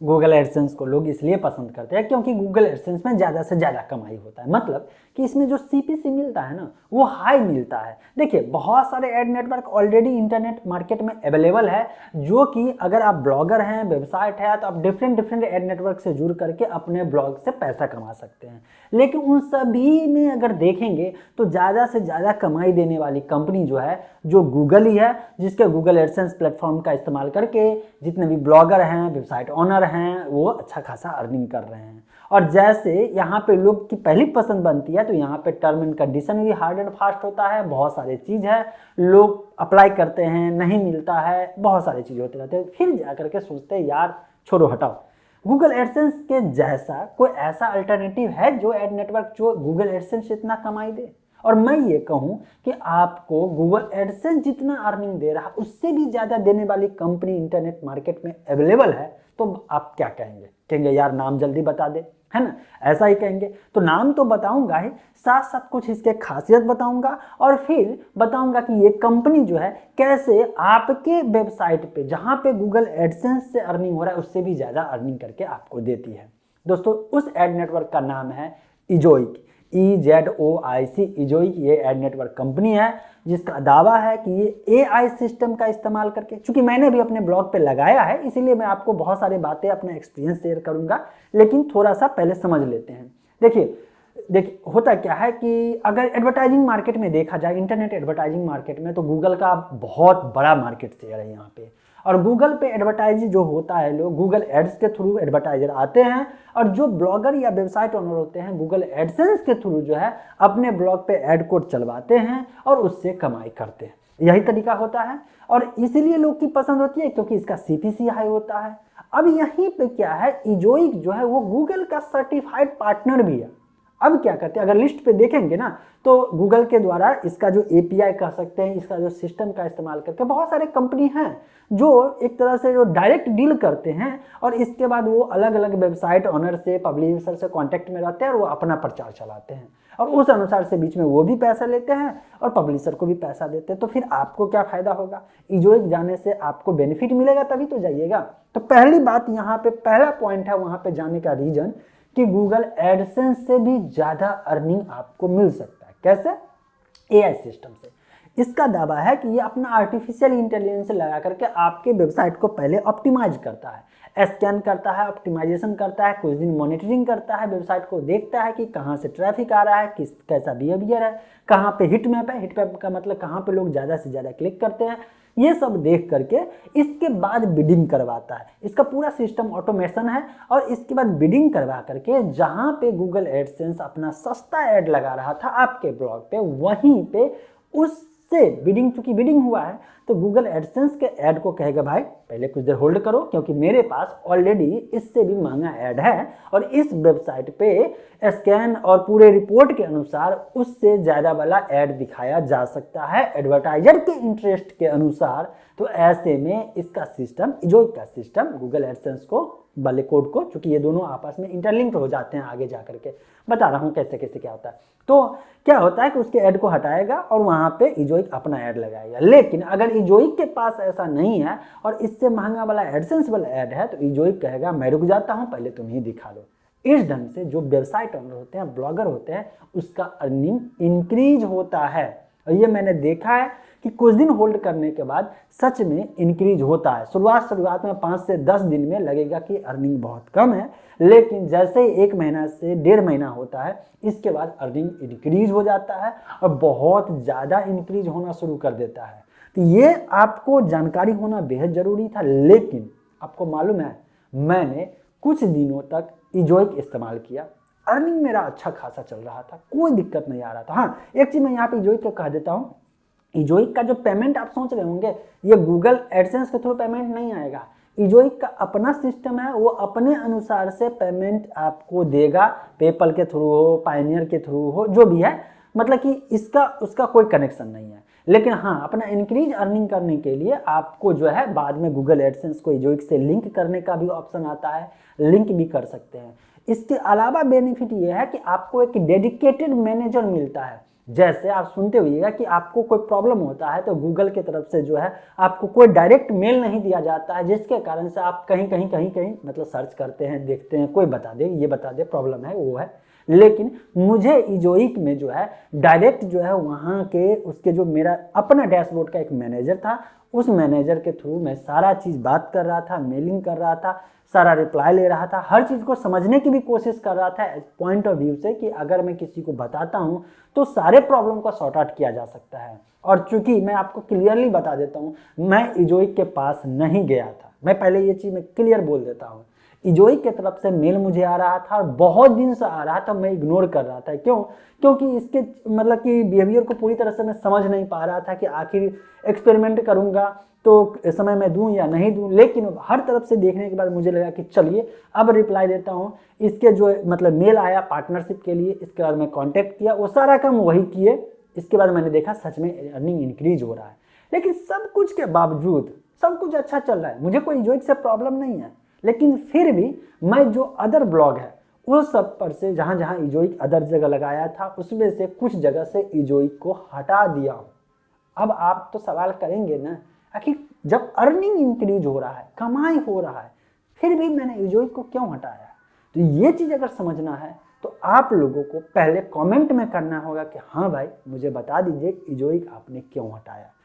Google AdSense को लोग इसलिए पसंद करते हैं क्योंकि गूगल एडसेंस में ज़्यादा से ज़्यादा कमाई होता है, मतलब कि इसमें जो सीपीसी मिलता है ना वो हाई मिलता है। देखिए बहुत सारे ad network already internet market में अवेलेबल है, जो कि अगर आप ब्लॉगर हैं, वेबसाइट है, तो आप डिफरेंट एड नेटवर्क से जुड़ करके अपने ब्लॉग से पैसा कमा सकते हैं। लेकिन उन सभी में अगर देखेंगे तो ज़्यादा से ज़्यादा कमाई देने वाली कंपनी जो है जो गूगल ही है, जिसके गूगल एडसेंस प्लेटफॉर्म का इस्तेमाल करके जितने भी ब्लॉगर हैं, वेबसाइट ओनर हैं, वो अच्छा खासा अर्निंग कर रहे हैं। और जैसे यहाँ पे लोग की पहली पसंद बनती है तो यहाँ पे टर्म एंड कंडीशन भी हार्ड एंड फास्ट होता है, बहुत सारे चीज़ है, लोग अप्लाई करते हैं, नहीं मिलता है, बहुत सारी चीज़ होते रहते हैं, फिर जा करके सोचते हैं यार छोड़ो हटाओ। गूगल एडसेंस के जैसा कोई ऐसा अल्टरनेटिव है जो एड नेटवर्क जो गूगल एडसेंस इतना कमाई दे? और मैं ये कहूं कि आपको गूगल एडसेंस जितना अर्निंग दे रहा उससे भी ज़्यादा देने वाली कंपनी इंटरनेट मार्केट में अवेलेबल है, तो आप क्या कहेंगे? कहेंगे यार नाम जल्दी बता दे, है ना? ऐसा ही कहेंगे। तो नाम तो बताऊंगा ही, साथ साथ कुछ इसके खासियत बताऊंगा और फिर बताऊंगा कि ये कंपनी जो है कैसे आपके वेबसाइट पे जहां पे गूगल एडसेंस से अर्निंग हो रहा है उससे भी ज़्यादा अर्निंग करके आपको देती है। दोस्तों उस एड नेटवर्क का नाम है इजोइक, EZOIC, इजोइक। ये एड नेटवर्क कंपनी है जिसका दावा है कि ये AI सिस्टम का इस्तेमाल करके, चूंकि मैंने भी अपने ब्लॉग पे लगाया है इसीलिए मैं आपको बहुत सारी बातें अपना एक्सपीरियंस शेयर करूंगा, लेकिन थोड़ा सा पहले समझ लेते हैं। देखिए होता क्या है कि अगर एडवर्टाइजिंग मार्केट में देखा जाए, इंटरनेट एडवर्टाइजिंग मार्केट में, तो गूगल का बहुत बड़ा मार्केट शेयर है यहाँ पे। और गूगल पे एडवर्टाइज जो होता है, लोग गूगल एड्स के थ्रू एडवर्टाइजर आते हैं और जो ब्लॉगर या वेबसाइट ओनर होते हैं गूगल एडसेंस के थ्रू जो है अपने ब्लॉग पे एड कोड चलवाते हैं और उससे कमाई करते हैं। यही तरीका होता है और इसीलिए लोग की पसंद होती है क्योंकि इसका सीपीसी हाई होता है। अब यहीं पे क्या है, इजोइक जो है वो गूगल का सर्टिफाइड पार्टनर भी है। अब क्या करते हैं, अगर लिस्ट पे देखेंगे ना तो गूगल के द्वारा इसका जो एपीआई कह सकते हैं, इसका जो सिस्टम का इस्तेमाल करके बहुत सारे कंपनी हैं जो एक तरह से जो डायरेक्ट डील करते हैं और इसके बाद वो अलग अलग वेबसाइट ऑनर से, पब्लिशर से कांटेक्ट में रहते हैं और वो अपना प्रचार चलाते हैं और उस अनुसार से बीच में वो भी पैसा लेते हैं और पब्लिशर को भी पैसा देते हैं। तो फिर आपको क्या फायदा होगा? इजोइक जाने से आपको बेनिफिट मिलेगा तभी तो जाइएगा। तो पहली बात यहाँ पे, पहला पॉइंट है वहां पे जाने का रीजन कि गूगल एडसेंस से भी ज्यादा अर्निंग आपको मिल सकता है। कैसे? AI सिस्टम से। इसका दावा है कि ये अपना आर्टिफिशियल इंटेलिजेंस लगा करके आपके वेबसाइट को पहले ऑप्टिमाइज करता है, स्कैन करता है, ऑप्टिमाइजेशन करता है, कुछ दिन मॉनिटरिंग करता है, वेबसाइट को देखता है कि कहाँ से ट्रैफिक आ रहा है, किस कैसा बिहेवियर है, कहाँ पे हिट मैप है, हिट मैप का मतलब कहाँ पे लोग ज़्यादा से ज़्यादा क्लिक करते हैं, ये सब देख करके इसके बाद बिडिंग करवाता है। इसका पूरा सिस्टम ऑटोमेशन है और इसके बाद बिडिंग करवा करके जहाँ पे गूगल एडसेंस अपना सस्ता ऐड लगा रहा था आपके ब्लॉग पे, वहीं पे उससे बिडिंग, चूंकि बिडिंग हुआ है तो गूगल एडसेंस के ऐड को कहेगा भाई पहले कुछ देर होल्ड करो क्योंकि मेरे पास ऑलरेडी इससे भी महंगा ऐड है और इस वेबसाइट पे स्कैन और पूरे रिपोर्ट के अनुसार उससे ज़्यादा वाला ऐड दिखाया जा सकता है एडवर्टाइजर के इंटरेस्ट के अनुसार। तो ऐसे में इसका सिस्टम, इजोइक का सिस्टम गूगल एडसेंस को वाले कोड को, चूंकि ये दोनों आपस में इंटरलिंक्ड हो जाते हैं, आगे जा करके बता रहा हूँ कैसे कैसे क्या होता है। तो क्या होता है कि उसके ऐड को हटाएगा और वहां पे इजोइक अपना ऐड लगाएगा। लेकिन अगर इजोइक के पास ऐसा नहीं है और इससे महंगा वाला एडसेंस वाला ऐड है तो इजोइक कहेगा मैं रुक जाता हूं, पहले तुम ही दिखा लो। इस ढंग से जो वेबसाइट ओनर होते हैं, ब्लॉगर होते हैं, उसका अर्निंग इंक्रीज होता है। और ये मैंने देखा है कि कुछ दिन होल्ड करने के बाद सच में इंक्रीज होता है। शुरुआत में 5 से 10 दिन में लगेगा कि अर्निंग बहुत कम है, लेकिन जैसे ही 1 महीना से 1.5 महीना होता है इसके बाद अर्निंग इंक्रीज हो जाता है और बहुत ज़्यादा इंक्रीज होना शुरू कर देता है। तो ये आपको जानकारी होना बेहद ज़रूरी था। लेकिन आपको मालूम है मैंने कुछ दिनों तक इजोइक इस्तेमाल किया, अर्निंग मेरा अच्छा खासा चल रहा था, कोई दिक्कत नहीं आ रहा था। हाँ, एक चीज़ मैं यहाँ पे इजोइक का कह देता हूँ, इजोइक का जो पेमेंट आप सोच रहे होंगे ये गूगल एडसेंस के थ्रू पेमेंट नहीं आएगा। इजोइक का अपना सिस्टम है, वो अपने अनुसार से पेमेंट आपको देगा, पेपल के थ्रू हो, पायनियर के थ्रू हो, जो भी है, मतलब कि इसका उसका कोई कनेक्शन नहीं है। लेकिन हाँ, अपना इंक्रीज अर्निंग करने के लिए आपको जो है बाद में गूगल एडसेंस को इजोइक से लिंक करने का भी ऑप्शन आता है, लिंक भी कर सकते हैं। इसके अलावा बेनिफिट ये है कि आपको एक डेडिकेटेड मैनेजर मिलता है जैसे आप सुनते होइएगा कि आपको कोई प्रॉब्लम होता है तो गूगल की तरफ से जो है आपको कोई डायरेक्ट मेल नहीं दिया जाता है, जिसके कारण से आप कहीं कहीं कहीं कहीं मतलब सर्च करते हैं, देखते हैं, कोई बता दे, ये बता दे, प्रॉब्लम है, वो है। लेकिन मुझे इजोइक में जो है डायरेक्ट जो है वहाँ के उसके जो मेरा अपना डैशबोर्ड का एक मैनेजर था, उस मैनेजर के थ्रू मैं सारा चीज़ बात कर रहा था, मेलिंग कर रहा था, सारा रिप्लाई ले रहा था, हर चीज़ को समझने की भी कोशिश कर रहा था पॉइंट ऑफ व्यू से कि अगर मैं किसी को बताता हूँ तो सारे प्रॉब्लम को सॉर्ट आउट किया जा सकता है। और चूंकि मैं आपको क्लियरली बता देता हूँ, मैं इजोइक के पास नहीं गया था, मैं पहले ये चीज़ मैं क्लियर बोल देता हूँ। इजोइक की तरफ से मेल मुझे आ रहा था और बहुत दिन से आ रहा था, मैं इग्नोर कर रहा था। क्यों? क्योंकि इसके मतलब कि बिहेवियर को पूरी तरह से मैं समझ नहीं पा रहा था कि आखिर एक्सपेरिमेंट करूंगा तो समय मैं दूं या नहीं दूं। लेकिन हर तरफ से देखने के बाद मुझे लगा कि चलिए अब रिप्लाई देता हूं। इसके जो मतलब मेल आया पार्टनरशिप के लिए, इसके बाद मैं कांटेक्ट किया, वो सारा काम वही किए। इसके बाद मैंने देखा सच में अर्निंग इंक्रीज हो रहा है। लेकिन सब कुछ के बावजूद सब कुछ अच्छा चल रहा है, मुझे कोई इजोइक से प्रॉब्लम नहीं है, लेकिन फिर भी मैं जो अदर ब्लॉग है उस सब पर से जहां जहां इजोइक अदर जगह लगाया था उसमें से कुछ जगह से इजोइक को हटा दिया हूं। अब आप तो सवाल करेंगे ना, आखिर जब अर्निंग इंक्रीज हो रहा है, कमाई हो रहा है, फिर भी मैंने इजोइक को क्यों हटाया? तो ये चीज़ अगर समझना है तो आप लोगों को पहले कमेंट में करना होगा कि हाँ भाई मुझे बता दीजिए इजोइक आपने क्यों हटाया।